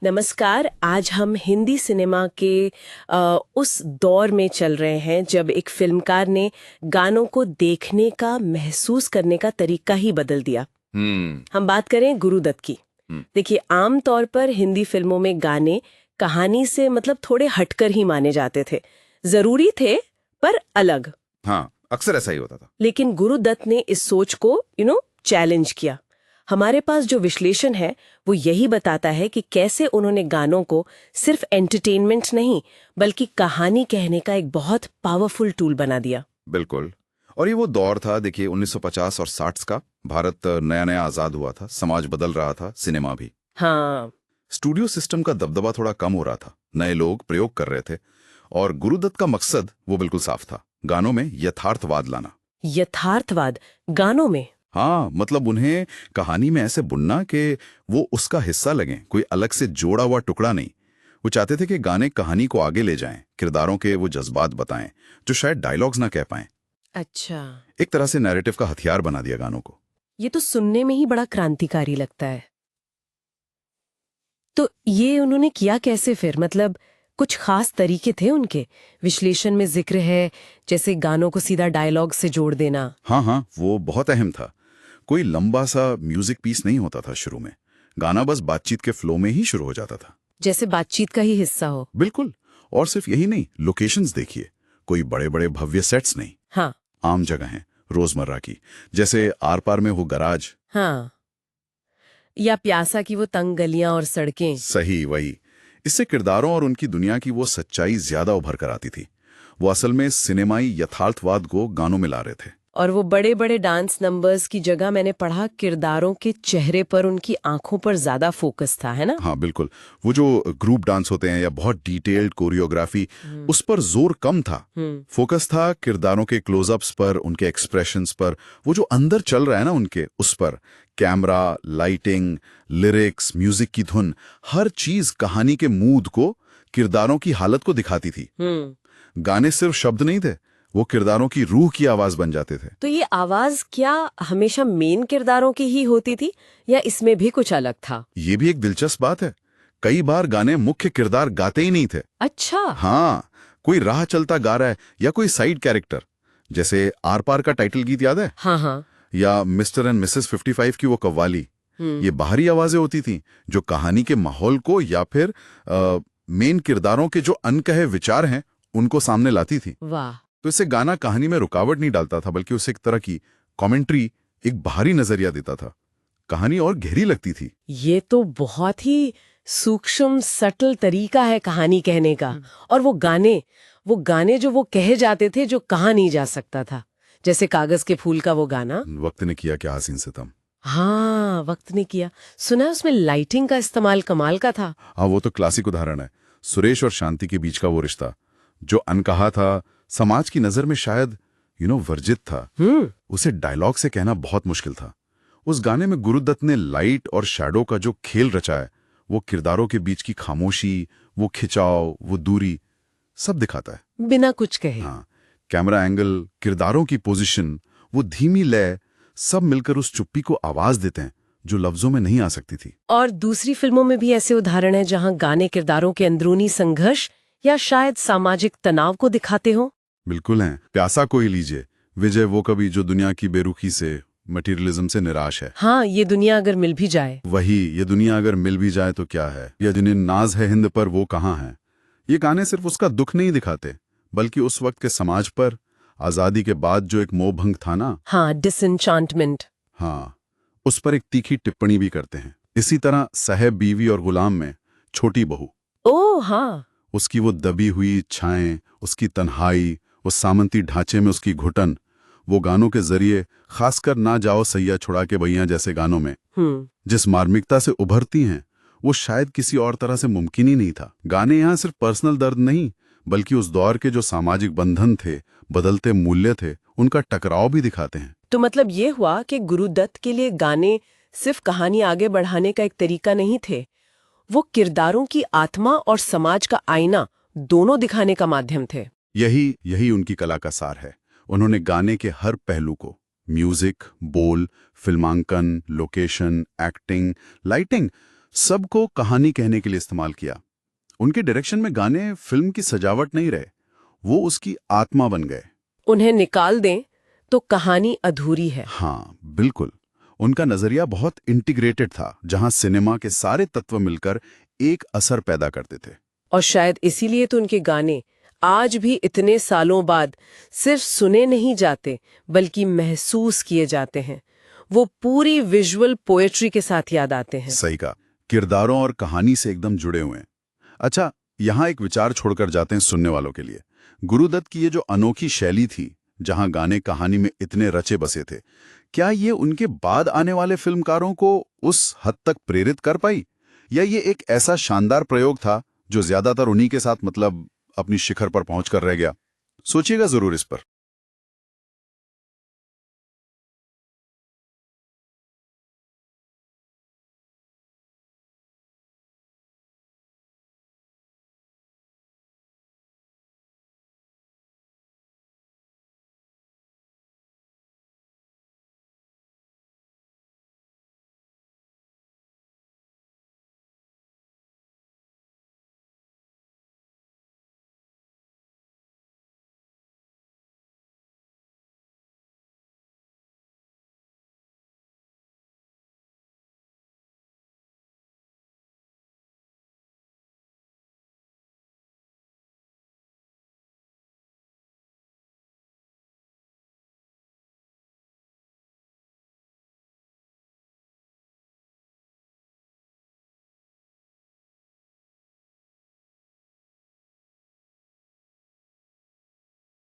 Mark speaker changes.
Speaker 1: नमस्कार। आज हम हिंदी सिनेमा के उस दौर में चल रहे हैं जब एक फिल्मकार ने गानों को देखने का, महसूस करने का तरीका ही बदल दिया। हम बात करें गुरुदत्त की। देखिए, आम तौर पर हिंदी फिल्मों में गाने कहानी से मतलब थोड़े हटकर ही माने जाते थे। जरूरी थे पर अलग।
Speaker 2: हाँ, अक्सर ऐसा ही होता था।
Speaker 1: लेकिन गुरुदत्त ने इस सोच को चैलेंज किया। हमारे पास जो विश्लेषण है वो यही बताता है कि कैसे उन्होंने गानों को सिर्फ एंटरटेनमेंट नहीं बल्कि कहानी कहने का एक बहुत पावरफुल टूल बना दिया।
Speaker 2: बिल्कुल। और ये वो दौर था, देखिए 1950 और 60 का। भारत नया नया आजाद हुआ था, समाज बदल रहा था, सिनेमा भी।
Speaker 1: हाँ,
Speaker 2: स्टूडियो सिस्टम का दबदबा थोड़ा कम हो रहा था, नए लोग प्रयोग कर रहे थे। और गुरुदत्त का मकसद वो बिल्कुल साफ था, गानों में यथार्थवाद लाना।
Speaker 1: यथार्थवाद गानों में।
Speaker 2: हाँ, मतलब उन्हें कहानी में ऐसे बुनना कि वो उसका हिस्सा लगें, कोई अलग से जोड़ा हुआ टुकड़ा नहीं। वो चाहते थे कि गाने कहानी को आगे ले जाएं, किरदारों के वो जज्बात बताएं जो शायद डायलॉग्स ना कह पाएं।
Speaker 1: अच्छा,
Speaker 2: एक तरह से नैरेटिव का हथियार बना दिया गानों को।
Speaker 1: ये तो सुनने में ही बड़ा क्रांतिकारी लगता है। तो ये उन्होंने किया कैसे फिर? मतलब कुछ खास तरीके थे उनके? विश्लेषण में जिक्र है जैसे गानों को सीधा डायलॉग से जोड़ देना।
Speaker 2: हाँ हाँ, वो बहुत अहम था। कोई लंबा सा म्यूजिक पीस नहीं होता था शुरू में। गाना बस बातचीत के फ्लो में ही शुरू हो जाता था।
Speaker 1: जैसे बातचीत का ही हिस्सा हो।
Speaker 2: बिल्कुल। और सिर्फ यही नहीं, लोकेशंस देखिए, कोई बड़े बड़े भव्य सेट्स नहीं।
Speaker 1: हाँ
Speaker 2: आम जगह हैं, रोजमर्रा की, जैसे आर पार में हो गराज।
Speaker 1: हाँ, या प्यासा की वो तंग गलियां और सड़कें।
Speaker 2: सही, वही। इससे किरदारों और उनकी दुनिया की वो सच्चाई ज्यादा उभर कर आती थी। वो असल में सिनेमाई यथार्थवाद को गानों में ला रहे थे।
Speaker 1: और वो बड़े बड़े डांस नंबर्स की जगह मैंने पढ़ा किरदारों के चेहरे पर, उनकी आंखों पर ज्यादा फोकस था, है ना?
Speaker 2: हाँ बिल्कुल। वो जो ग्रुप डांस होते हैं या बहुत डिटेल्ड कोरियोग्राफी, उस पर जोर कम था। फोकस था किरदारों के क्लोजअप्स पर, उनके एक्सप्रेशंस पर, वो जो अंदर चल रहा है ना उनके, उस पर। कैमरा, लाइटिंग, लिरिक्स, म्यूजिक की धुन, हर चीज कहानी के मूड को, किरदारों की हालत को दिखाती थी। गाने सिर्फ शब्द नहीं थे, वो किरदारों की रूह की आवाज बन जाते थे।
Speaker 1: तो ये आवाज क्या हमेशा मेन किरदारों की ही होती थी या इसमें भी कुछ अलग था?
Speaker 2: ये भी एक दिलचस्प बात है। कई बार गाने मुख्य किरदार गाते ही नहीं थे।
Speaker 1: अच्छा।
Speaker 2: हाँ, कोई राह चलता गा रहा है या कोई साइड कैरेक्टर। जैसे आर पार का टाइटल गीत याद है?
Speaker 1: हाँ हाँ।
Speaker 2: या मिस्टर एंड मिसेस 55 की वो कव्वाली। ये बाहरी आवाजें होती थी जो कहानी के माहौल को या फिर मेन किरदारों के जो अनकहे विचार हैं उनको सामने लाती थी।
Speaker 1: वाह।
Speaker 2: तो इससे गाना कहानी में रुकावट नहीं डालता था, बल्कि उसे एक तरह की कमेंट्री, एक बाहरी नजरिया देता था। कहानी और गहरी लगती थी।
Speaker 1: ये तो बहुत ही सूक्ष्म सटल तरीका है कहानी कहने का। और वो गाने जो वो कहे जाते थे जो कहा नहीं जा सकता था, जैसे कागज के फूल का वो गाना।
Speaker 2: वक्त ने किया क्या हसीन सितम।
Speaker 1: हाँ, वक्त ने किया। सुना है उसमें लाइटिंग का इस्तेमाल कमाल का था।
Speaker 2: हाँ, वो तो क्लासिक उदाहरण है। सुरेश और शांति के बीच का वो रिश्ता जो अनकहा था, समाज की नजर में शायद वर्जित था, उसे डायलॉग से कहना बहुत मुश्किल था। उस गाने में गुरुदत्त ने लाइट और शैडो का जो खेल रचा है, वो किरदारों के बीच की खामोशी, वो खिंचाव, वो दूरी, सब दिखाता है
Speaker 1: बिना कुछ कहे।
Speaker 2: हाँ, कैमरा एंगल, किरदारों की पोजीशन, वो धीमी लय, सब मिलकर उस चुप्पी को आवाज देते हैं जो लफ्जों में नहीं आ सकती थी।
Speaker 1: और दूसरी फिल्मों में भी ऐसे उदाहरण हैं जहां गाने किरदारों के अंदरूनी संघर्ष या शायद सामाजिक तनाव को दिखाते हो।
Speaker 2: बिल्कुल हैं। प्यासा को ही लीजिए, विजय वो कवि जो दुनिया की बेरुखी से, मटेरियलिज्म से निराश है।
Speaker 1: हाँ, ये दुनिया अगर मिल भी जाए।
Speaker 2: वही, ये दुनिया अगर मिल भी जाए तो क्या है, या जिन्हें नाज है हिंद पर वो कहाँ है। ये गाने सिर्फ उसका दुख नहीं दिखाते, बल्कि उस वक्त के समाज पर, आजादी के बाद जो एक मोहभंग था ना,
Speaker 1: हाँ, डिसएन्चांटमेंट।
Speaker 2: हाँ, उस पर एक तीखी टिप्पणी भी करते हैं। इसी तरह साहेब बीवी और गुलाम में छोटी बहू,
Speaker 1: ओह हाँ,
Speaker 2: उसकी वो दबी हुई छाएं, उसकी तन्हाई, उस सामंती ढांचे में उसकी घुटन, वो गानों के जरिए, खासकर ना जाओ सैया छुड़ा के भैया जैसे गानों में जिस मार्मिकता से उभरती हैं, वो शायद किसी और तरह से मुमकिन ही नहीं था। गाने यहाँ सिर्फ पर्सनल दर्द नहीं, बल्कि उस दौर के जो सामाजिक बंधन थे, बदलते मूल्य थे, उनका टकराव भी दिखाते हैं।
Speaker 1: तो मतलब ये हुआ कि गुरुदत्त के लिए गाने सिर्फ कहानी आगे बढ़ाने का एक तरीका नहीं थे, वो किरदारों की आत्मा और समाज का आईना दोनों दिखाने का माध्यम थे।
Speaker 2: यही उनकी कला का सार है। उन्होंने गाने के हर पहलू को, म्यूजिक, बोल, फिल्मांकन, लोकेशन, एक्टिंग, लाइटिंग, सबको कहानी कहने के लिए इस्तेमाल किया। उनके डायरेक्शन में गाने फिल्म की सजावट नहीं रहे, वो उसकी आत्मा बन गए।
Speaker 1: उन्हें निकाल दें तो कहानी अधूरी है।
Speaker 2: हाँ, बिल्कुल। उनका नजरिया बहुत इंटीग्रेटेड था, जहां सिनेमा के सारे तत्व मिलकर एक असर पैदा करते थे।
Speaker 1: और शायद इसीलिए तो उनके गाने आज भी इतने सालों बाद सिर्फ सुने नहीं जाते बल्कि महसूस किए जाते हैं। वो पूरी विजुअल पोएट्री के साथ याद आते हैं।
Speaker 2: सही कहा, किरदारों और कहानी से एकदम जुड़े हुए हैं। अच्छा, यहाँ एक विचार छोड़कर जाते हैं सुनने वालों के लिए। गुरुदत्त की ये जो अनोखी शैली थी, जहां गाने कहानी में इतने रचे बसे थे, क्या ये उनके बाद आने वाले फिल्मकारों को उस हद तक प्रेरित कर पाई, या ये एक ऐसा शानदार प्रयोग था जो ज्यादातर उन्हीं के साथ अपनी शिखर पर पहुंचकर रह गया? सोचिएगा जरूर इस पर।